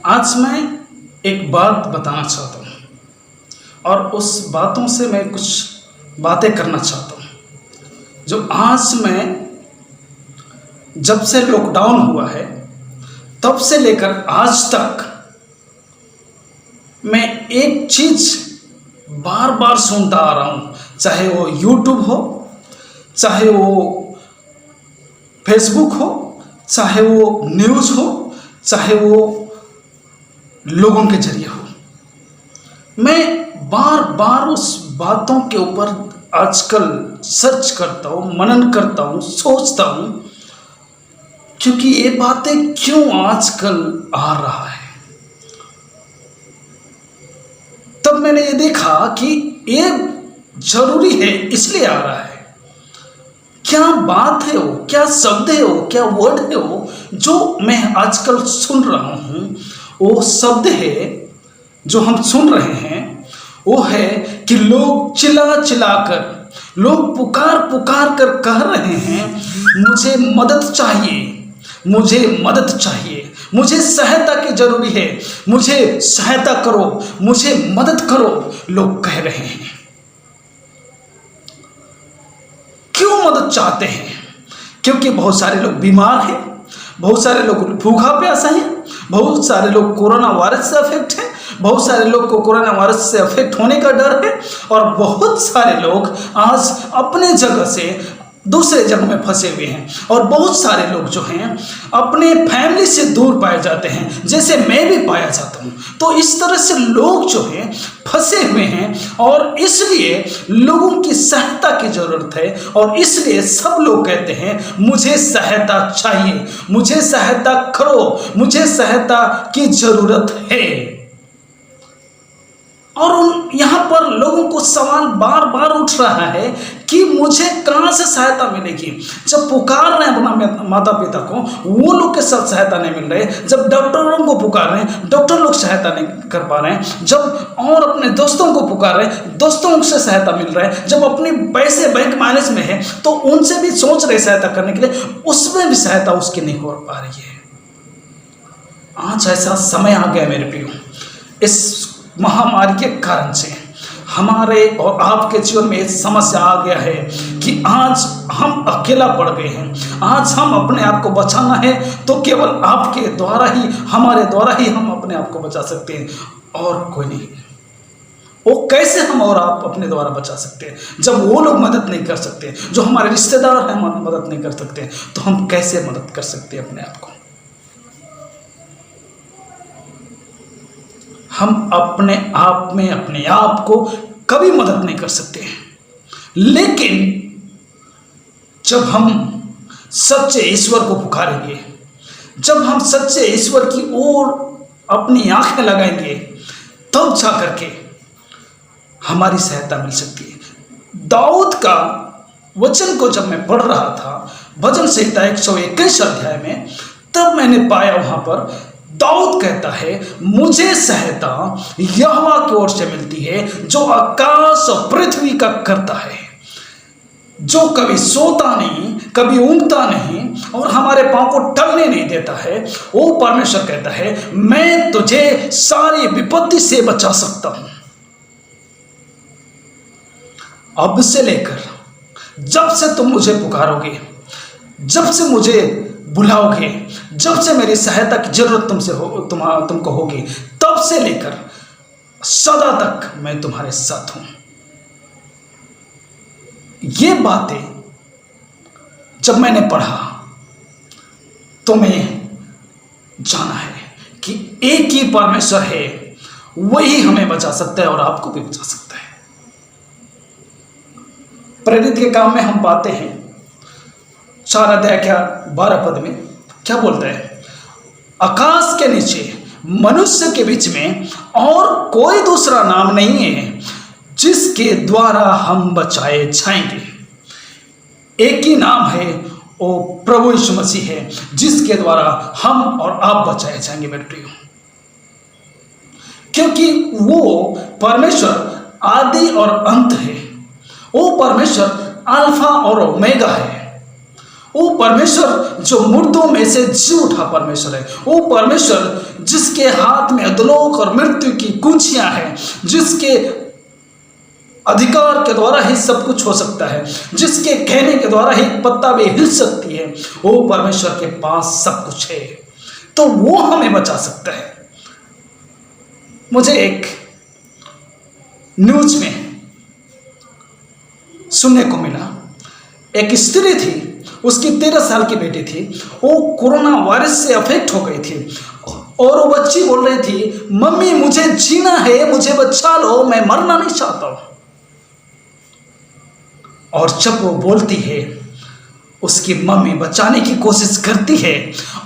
आज मैं एक बात बताना चाहता हूँ और उस बातों से मैं कुछ बातें करना चाहता हूँ जो आज मैं जब से लॉकडाउन हुआ है तब से लेकर आज तक मैं एक चीज़ बार बार सुनता आ रहा हूँ, चाहे वो यूट्यूब हो, चाहे वो फेसबुक हो, चाहे वो न्यूज़ हो, चाहे वो लोगों के जरिए हो। मैं बार बार उस बातों के ऊपर आजकल सर्च करता हूँ, मनन करता हूँ, सोचता हूँ, क्योंकि ये बातें क्यों आजकल आ रहा है। तब मैंने ये देखा कि ये जरूरी है, इसलिए आ रहा है। क्या बात है वो, क्या शब्द है वो, क्या वर्ड है वो जो मैं आजकल सुन रहा हूँ। वो शब्द है जो हम सुन रहे हैं, वो है कि लोग चिल्ला चिल्ला कर, लोग पुकार पुकार कर कह रहे हैं, मुझे मदद चाहिए, मुझे मदद चाहिए, मुझे सहायता की जरूरी है, मुझे सहायता करो, मुझे मदद करो, लोग कह रहे हैं। क्यों मदद चाहते हैं? क्योंकि बहुत सारे लोग बीमार हैं, बहुत सारे लोग भूखा प्यासा हैं, बहुत सारे लोग कोरोना वायरस से अफेक्ट हैं, बहुत सारे लोग को कोरोना वायरस से अफेक्ट होने का डर है, और बहुत सारे लोग आज अपने जगह से दूसरे जगह में फंसे हुए हैं, और बहुत सारे लोग जो हैं अपने फैमिली से दूर पाए जाते हैं, जैसे मैं भी पाया जाता हूं। तो इस तरह से लोग जो हैं फंसे हुए हैं, और इसलिए लोगों की सहायता की जरूरत है, और इसलिए सब लोग कहते हैं मुझे सहायता चाहिए, मुझे सहायता करो, मुझे सहायता की जरूरत है। और यहाँ पर लोगों को सवाल बार बार उठ रहा है कि मुझे कहाँ से सहायता मिलेगी। जब पुकार रहे हैं अपना माता पिता को, वो लोग के साथ सहायता नहीं मिल रहे। जब डॉक्टरों को पुकार रहे हैं, डॉक्टर लोग सहायता नहीं कर पा रहे हैं। जब और अपने दोस्तों को पुकार रहे हैं, दोस्तों से सहायता मिल रहा है। जब अपने पैसे बैंक माइनस में है तो उनसे भी सोच रहे सहायता करने के लिए, उसमें भी सहायता उसकी नहीं हो पा रही है। आज ऐसा समय आ गया मेरे प्रियो, इस महामारी के कारण से हमारे और आपके जीवन में एक समस्या आ गया है कि आज हम अकेला पड़ गए हैं। आज हम अपने आप को बचाना है तो केवल आपके द्वारा ही, हमारे द्वारा ही हम अपने आप को बचा सकते हैं, और कोई नहीं। वो कैसे हम और आप अपने द्वारा बचा सकते हैं? जब वो लोग मदद नहीं कर सकते, जो हमारे रिश्तेदार हैं मदद नहीं कर सकते, तो हम कैसे मदद कर सकते हैं अपने आप को? हम अपने आप में अपने आप को कभी मदद नहीं कर सकते हैं। लेकिन जब हम सच्चे ईश्वर को पुकारेंगे, जब हम सच्चे ईश्वर की ओर अपनी आंखें लगाएंगे, तब जा करके हमारी सहायता मिल सकती है। दाऊद का वचन को जब मैं पढ़ रहा था, भजन संहिता 121 अध्याय में, तब मैंने पाया वहां पर दाऊद कहता है, मुझे सहायता यहोवा की ओर से मिलती है, जो आकाश और पृथ्वी का करता है, जो कभी सोता नहीं, कभी ऊँघता नहीं, और हमारे पांव को टलने नहीं देता है। वो परमेश्वर कहता है, मैं तुझे सारी विपत्ति से बचा सकता हूं। अब से लेकर जब से तुम मुझे पुकारोगे, जब से मुझे बुलाओगे, जब से मेरी सहायता की जरूरत तुमको होगी, तब से लेकर सदा तक मैं तुम्हारे साथ हूं। ये बातें जब मैंने पढ़ा तो मैं जाना है कि एक ही परमेश्वर है, वही हमें बचा सकता है और आपको भी बचा सकता है। प्रेरित के काम में हम पाते हैं 4 अध्याय 12 पद में क्या बोलता है, आकाश के नीचे मनुष्य के बीच में और कोई दूसरा नाम नहीं है जिसके द्वारा हम बचाए जाएंगे। एक ही नाम है, वो प्रभु यीशु मसीह है, जिसके द्वारा हम और आप बचाए जाएंगे मेरे प्रियो। क्योंकि वो परमेश्वर आदि और अंत है, वो परमेश्वर अल्फा और ओमेगा है, वो परमेश्वर जो मुर्दों में से जी उठा परमेश्वर है, वो परमेश्वर जिसके हाथ में अधोलोक और मृत्यु की कुंजियां हैं, जिसके अधिकार के द्वारा ही सब कुछ हो सकता है, जिसके कहने के द्वारा ही पत्ता भी हिल सकती है, वो परमेश्वर के पास सब कुछ है, तो वो हमें बचा सकता है। मुझे एक न्यूज में सुनने को मिला, एक स्त्री थी, उसकी 13 साल की बेटी थी, वो कोरोना वायरस से अफेक्ट हो गई थी और वो बच्ची बोल रही थी, मम्मी मुझे जीना है, मुझे बचा लो, मैं मरना नहीं चाहता हूं। और जब वो बोलती है, उसकी मम्मी बचाने की कोशिश करती है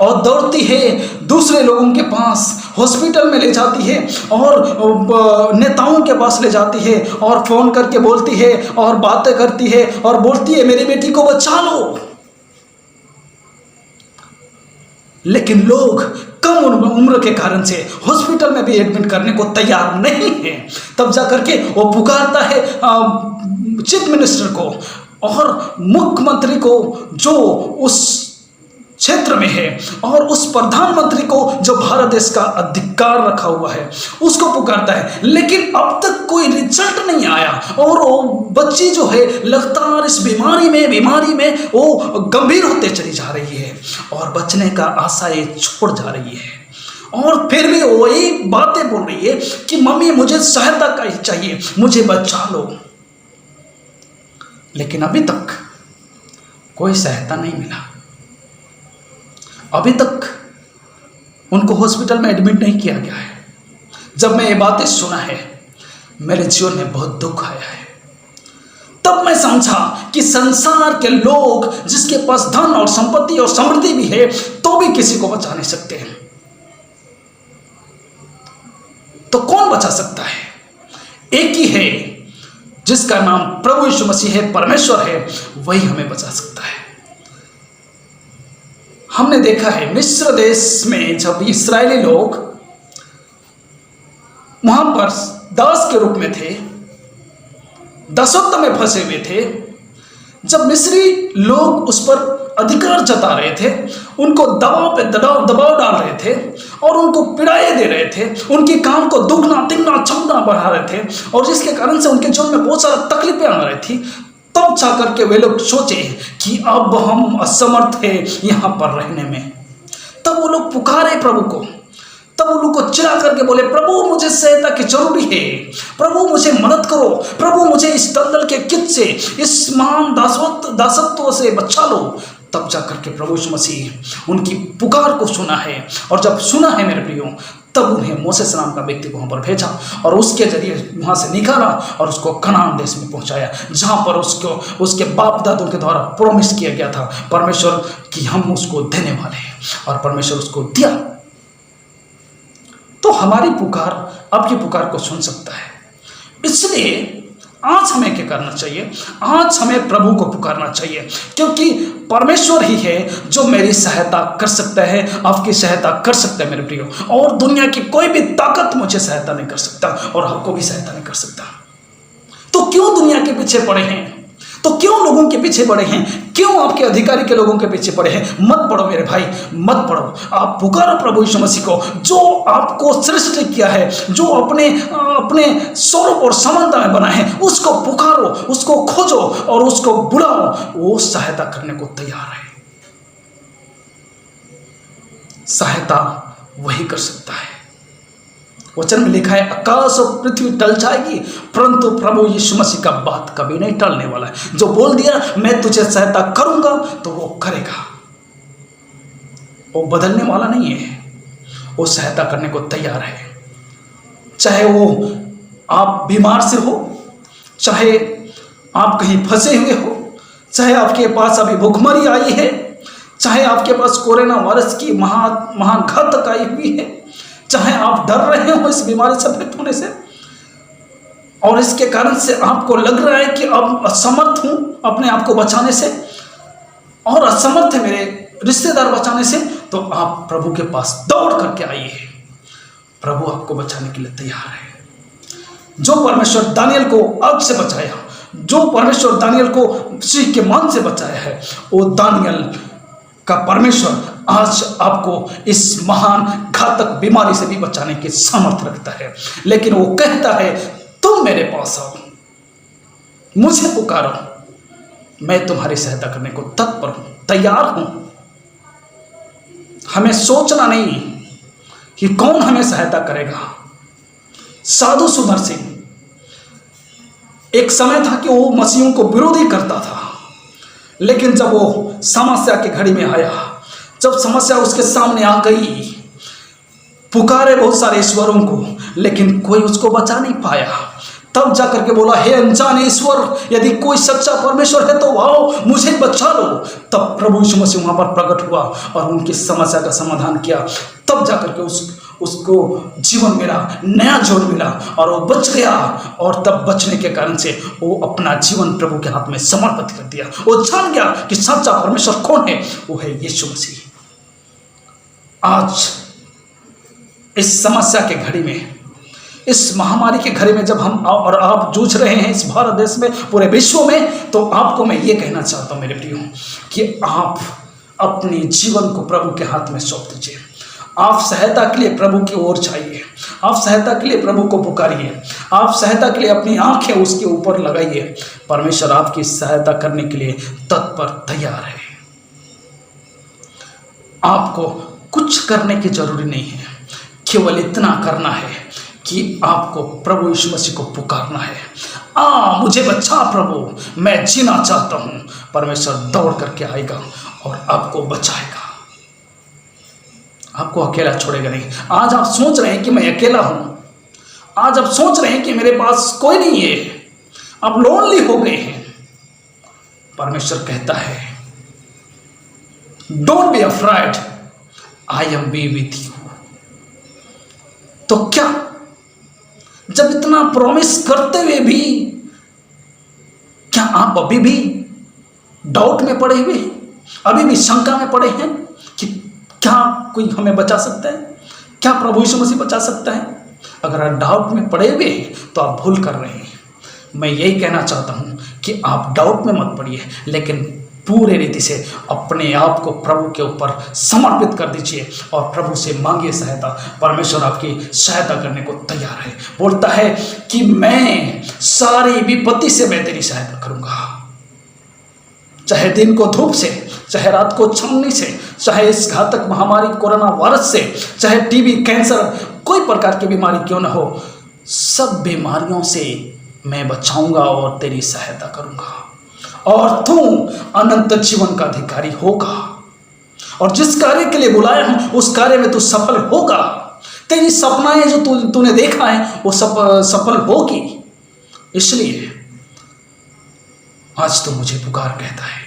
और दौड़ती है दूसरे लोगों के पास, हॉस्पिटल में ले जाती है और नेताओं के पास ले जाती है और फोन करके बोलती है और बातें करती है और बोलती है मेरी बेटी को बचा लो। लेकिन लोग कम उम्र के कारण से हॉस्पिटल में भी एडमिट करने को तैयार नहीं है। तब जाकर के वो पुकारता है चीफ मिनिस्टर को और मुख्यमंत्री को जो उस क्षेत्र में है और उस प्रधानमंत्री को जो भारत देश का अधिकार रखा हुआ है, उसको पुकारता है, लेकिन अब तक कोई रिजल्ट नहीं आया और वो बच्ची जो है लगातार इस बीमारी में वो गंभीर होते चली जा रही है और बचने का आशाएं छोड़ जा रही है। और फिर भी वही बातें बोल रही है कि मम्मी मुझे सहायता का ही चाहिए, मुझे बचा लो। लेकिन अभी तक कोई सहायता नहीं मिला, अभी तक उनको हॉस्पिटल में एडमिट नहीं किया गया है। जब मैं ये बातें सुना है, मेरे जीवन में बहुत दुख आया है। तब मैं समझा कि संसार के लोग जिसके पास धन और संपत्ति और समृद्धि भी है, तो भी किसी को बचा नहीं सकते हैं। तो कौन बचा सकता है? एक ही है, जिसका नाम प्रभु यीशु मसीह है, परमेश्वर है, वही हमें बचा सकता है। हमने देखा है मिस्र देश में जब इस्राएली लोग वहां पर दास के रूप में थे, दासत्व में फंसे हुए थे, जब मिस्री लोग उस पर अधिकार जता रहे थे, उनको दबाव पे दबाव डाल रहे थे और उनको पीड़ाएं दे रहे थे, उनके काम को दुगना तिगना चौगुना बढ़ा रहे थे और जिसके कारण से उनके जीवन में बहुत सारा तकलीफें आ रही थी, तब जाकर के वे लोग सोचे कि अब हम असमर्थ हैं यहाँ पर रहने में। तब वो लोग पुकारे प्रभु को, तब वो लोग को चिढ़ा करके बोले, प्रभु मुझे सहायता की जरूरी है, प्रभु मुझे मदद करो, प्रभु मुझे इस दलदल के कित से, इस महान दासत्व से बचा लो। तब जाकर के प्रभु यीशु मसीह उनकी पुकार को सुना है, और जब सुना है मेरे प्रियो, तब उन्हें मोसेस नाम का व्यक्ति को वहाँ पर भेजा और उसके जरिए वहाँ से निकाला और उसको कनान देश में पहुँचाया, जहाँ पर उसको उसके बाप दादों के द्वारा प्रॉमिस किया गया था परमेश्वर कि हम उसको देने वाले हैं, और परमेश्वर उसको दिया। तो हमारी पुकार आपकी पुकार को सुन सकता है। इसलिए आज हमें क्या करना चाहिए? आज हमें प्रभु को पुकारना चाहिए, क्योंकि परमेश्वर ही है जो मेरी सहायता कर सकता है, आपकी सहायता कर सकता है मेरे प्रियो। और दुनिया की कोई भी ताकत मुझे सहायता नहीं कर सकता और आपको भी सहायता नहीं कर सकता। तो क्यों दुनिया के पीछे पड़े हैं? तो क्यों लोगों के पीछे पड़े हैं? क्यों आपके अधिकारी के लोगों के पीछे पड़े हैं? मत पड़ो मेरे भाई, मत पड़ो। आप पुकारो प्रभु यीशु मसीह को, जो आपको सृष्टि किया है, जो अपने स्वरूप और समानता में बना है, उसको पुकारो, उसको खोजो और उसको बुलाओ। वो सहायता करने को तैयार है। सहायता वही कर सकता है। वचन में लिखा है, आकाश और पृथ्वी टल जाएगी परंतु प्रभु यीशु मसीह का बात कभी नहीं टलने वाला है। जो बोल दिया मैं तुझे सहायता करूंगा तो वो करेगा। वो बदलने वाला नहीं है, वो सहायता करने को तैयार है। चाहे वो आप बीमार से हो, चाहे आप कहीं फंसे हुए हो, चाहे आपके पास अभी भूखमरी आई है, चाहे आपके पास कोरोना वायरस की महाघातक आई हुई है, चाहे आप डर रहे हो इस बीमारी से अफेक्ट होने से और इसके कारण से आपको लग रहा है कि अब असमर्थ हूं अपने आप को बचाने से और असमर्थ है मेरे रिश्तेदार बचाने से, तो आप प्रभु के पास दौड़ करके आइए। प्रभु आपको बचाने के लिए तैयार है। जो परमेश्वर दानियल को आग से बचाया, जो परमेश्वर दानियल को सिंह के मान से बचाया है, वो दानियल का परमेश्वर आज आपको इस महान घातक बीमारी से भी बचाने की सामर्थ्य रखता है। लेकिन वो कहता है, तुम मेरे पास आओ, मुझे पुकारो, मैं तुम्हारी सहायता करने को तत्पर हूं, तैयार हूं। हमें सोचना नहीं कि कौन हमें सहायता करेगा। साधु सुंदर सिंह, एक समय था कि वो मसीहों को विरोधी करता था, लेकिन जब वो समस्या की घड़ी में आया, जब समस्या उसके सामने आ गई, पुकारे बहुत सारे ईश्वरों को, लेकिन कोई उसको बचा नहीं पाया, तब जाकर के बोला, हे अनजान ईश्वर, यदि कोई सच्चा परमेश्वर है तो आओ मुझे बचा लो। तब प्रभु यीशु मसीह वहां पर प्रकट हुआ और उनकी समस्या का समाधान किया। तब जाकर के उसको जीवन मिला, नया जीवन मिला और वो बच गया। और तब बचने के कारण से वो अपना जीवन प्रभु के हाथ में समर्पित कर दिया। वो जान गया कि सच्चा परमेश्वर कौन है, वो है यीशु मसीह। आज इस समस्या के घड़ी में, इस महामारी के घड़ी में जब हम और आप जूझ रहे हैं इस भारत देश में, पूरे विश्व में, तो आपको मैं ये कहना चाहता हूं मेरे प्रियो कि आप अपने जीवन को प्रभु के हाथ में सौंप दीजिए। आप सहायता के लिए प्रभु की ओर जाइए, आप सहायता के लिए प्रभु को पुकारिए, आप सहायता के लिए अपनी आंखें उसके ऊपर लगाइए। परमेश्वर आपकी सहायता करने के लिए तत्पर तैयार है। आपको कुछ करने की जरूरी नहीं है, केवल इतना करना है कि आपको प्रभु यीशु मसीह को पुकारना है। मुझे बचा प्रभु, मैं जीना चाहता हूं। परमेश्वर दौड़ करके आएगा और आपको बचाएगा, आपको अकेला छोड़ेगा नहीं। आज आप सोच रहे हैं कि मैं अकेला हूं, आज आप सोच रहे हैं कि मेरे पास कोई नहीं है, आप लोनली हो गए हैं। परमेश्वर कहता है, don't be afraid, I am B with you. तो क्या जब इतना प्रॉमिस करते हुए भी क्या आप अभी भी डाउट में पड़े हुए हैं, अभी भी शंका में पड़े हैं कि क्या कोई हमें बचा सकता है, क्या प्रभु यीशु मसीह बचा सकता है? अगर आप डाउट में पड़े हुए हैं तो आप भूल कर रहे हैं। मैं यही कहना चाहता हूं कि आप डाउट में मत पड़िए, लेकिन पूरे रीति से अपने आप को प्रभु के ऊपर समर्पित कर दीजिए और प्रभु से मांगिए सहायता। परमेश्वर आपकी सहायता करने को तैयार है। बोलता है कि मैं सारी विपत्ति से मैं तेरी सहायता करूंगा, चाहे दिन को धूप से, चाहे रात को छावनी से, चाहे इस घातक महामारी कोरोना वायरस से, चाहे टीबी, कैंसर, कोई प्रकार की बीमारी क्यों ना हो, सब बीमारियों से मैं बचाऊंगा और तेरी सहायता करूंगा और तू अनंत जीवन का अधिकारी होगा। और जिस कार्य के लिए बुलाया हूं उस कार्य में तू सफल होगा। तेरी सपनाएं जो तूने देखा है वो सफल होगी। इसलिए आज तो मुझे पुकार कहता है।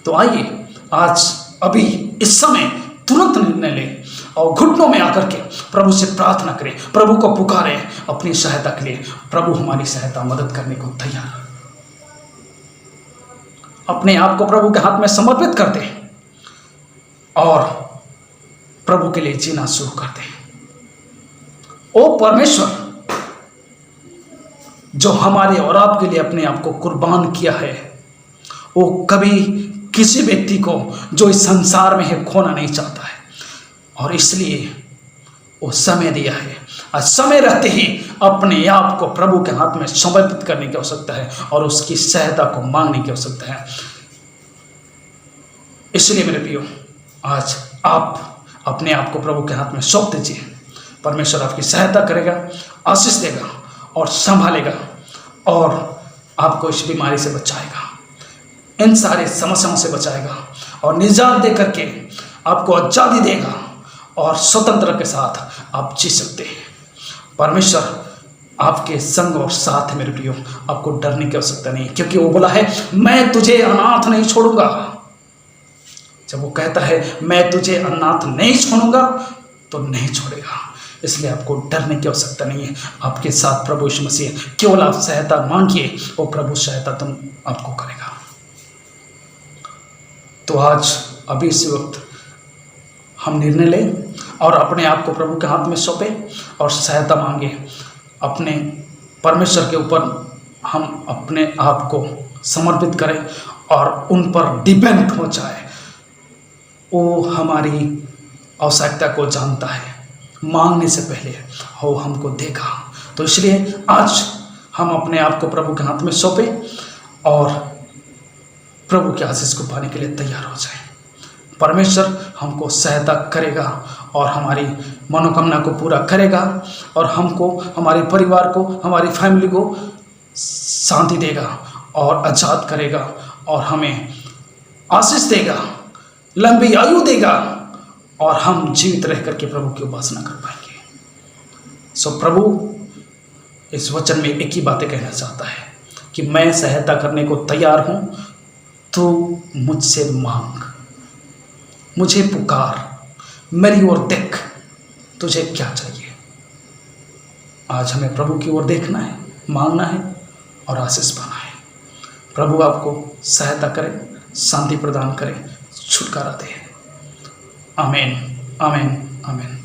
तो आइए आज अभी इस समय तुरंत निर्णय लें और घुटनों में आकर के प्रभु से प्रार्थना करें, प्रभु को पुकारें अपनी सहायता के लिए। प्रभु हमारी सहायता मदद करने को तैयार है। अपने आप को प्रभु के हाथ में समर्पित कर दें और प्रभु के लिए जीना शुरू कर दें। ओ परमेश्वर, जो हमारे और आपके लिए अपने आप को कुर्बान किया है, वो कभी किसी व्यक्ति को जो इस संसार में है खोना नहीं चाहता है, और इसलिए वो समय दिया है। आज समय रहते ही अपने आप को प्रभु के हाथ में समर्पित करने की आवश्यकता है और उसकी सहायता को मांगने की आवश्यकता है। इसलिए मेरे प्रियो, आज आप अपने आप को प्रभु के हाथ में सौंप दीजिए। परमेश्वर आपकी सहायता करेगा, आशीष देगा और संभालेगा और आपको इस बीमारी से बचाएगा, इन सारी समस्याओं से बचाएगा और निजात दे करके आपको आजादी देगा और स्वतंत्रता के साथ आप जी सकते हैं। परमेश्वर आपके संग और साथ है मेरे प्रियो। आपको डरने की आवश्यकता नहीं, क्योंकि वो बोला है मैं तुझे अनाथ नहीं छोड़ूंगा। जब वो कहता है मैं तुझे अनाथ नहीं छोड़ूंगा तो नहीं छोड़ेगा। इसलिए आपको डरने की आवश्यकता नहीं है। आपके साथ प्रभु यीशु मसीह, केवल आप सहायता मांगिए और प्रभु सहायता तुम आपको करेगा। तो आज अभी इस वक्त हम निर्णय लें और अपने आप को प्रभु के हाथ में सौंपें और सहायता मांगे। अपने परमेश्वर के ऊपर हम अपने आप को समर्पित करें और उन पर डिपेंड हो जाए। वो हमारी आवश्यकता को जानता है, मांगने से पहले वो हमको देगा। तो इसलिए आज हम अपने आप को प्रभु के हाथ में सौंपें और प्रभु के आशीष को पाने के लिए तैयार हो जाएं। परमेश्वर हमको सहायता करेगा और हमारी मनोकामना को पूरा करेगा और हमको, हमारे परिवार को, हमारी फैमिली को शांति देगा और आज़ाद करेगा और हमें आशीष देगा, लंबी आयु देगा और हम जीवित रह करके प्रभु की उपासना कर पाएंगे। सो प्रभु इस वचन में एक ही बातें कहना चाहता है कि मैं सहायता करने को तैयार हूँ, तू मुझसे मांग, मुझे पुकार, मेरी ओर देख, तुझे क्या चाहिए। आज हमें प्रभु की ओर देखना है, मांगना है और आशीष पाना है। प्रभु आपको सहायता करे, शांति प्रदान करे, छुटकारा दे। आमीन, आमीन, आमीन।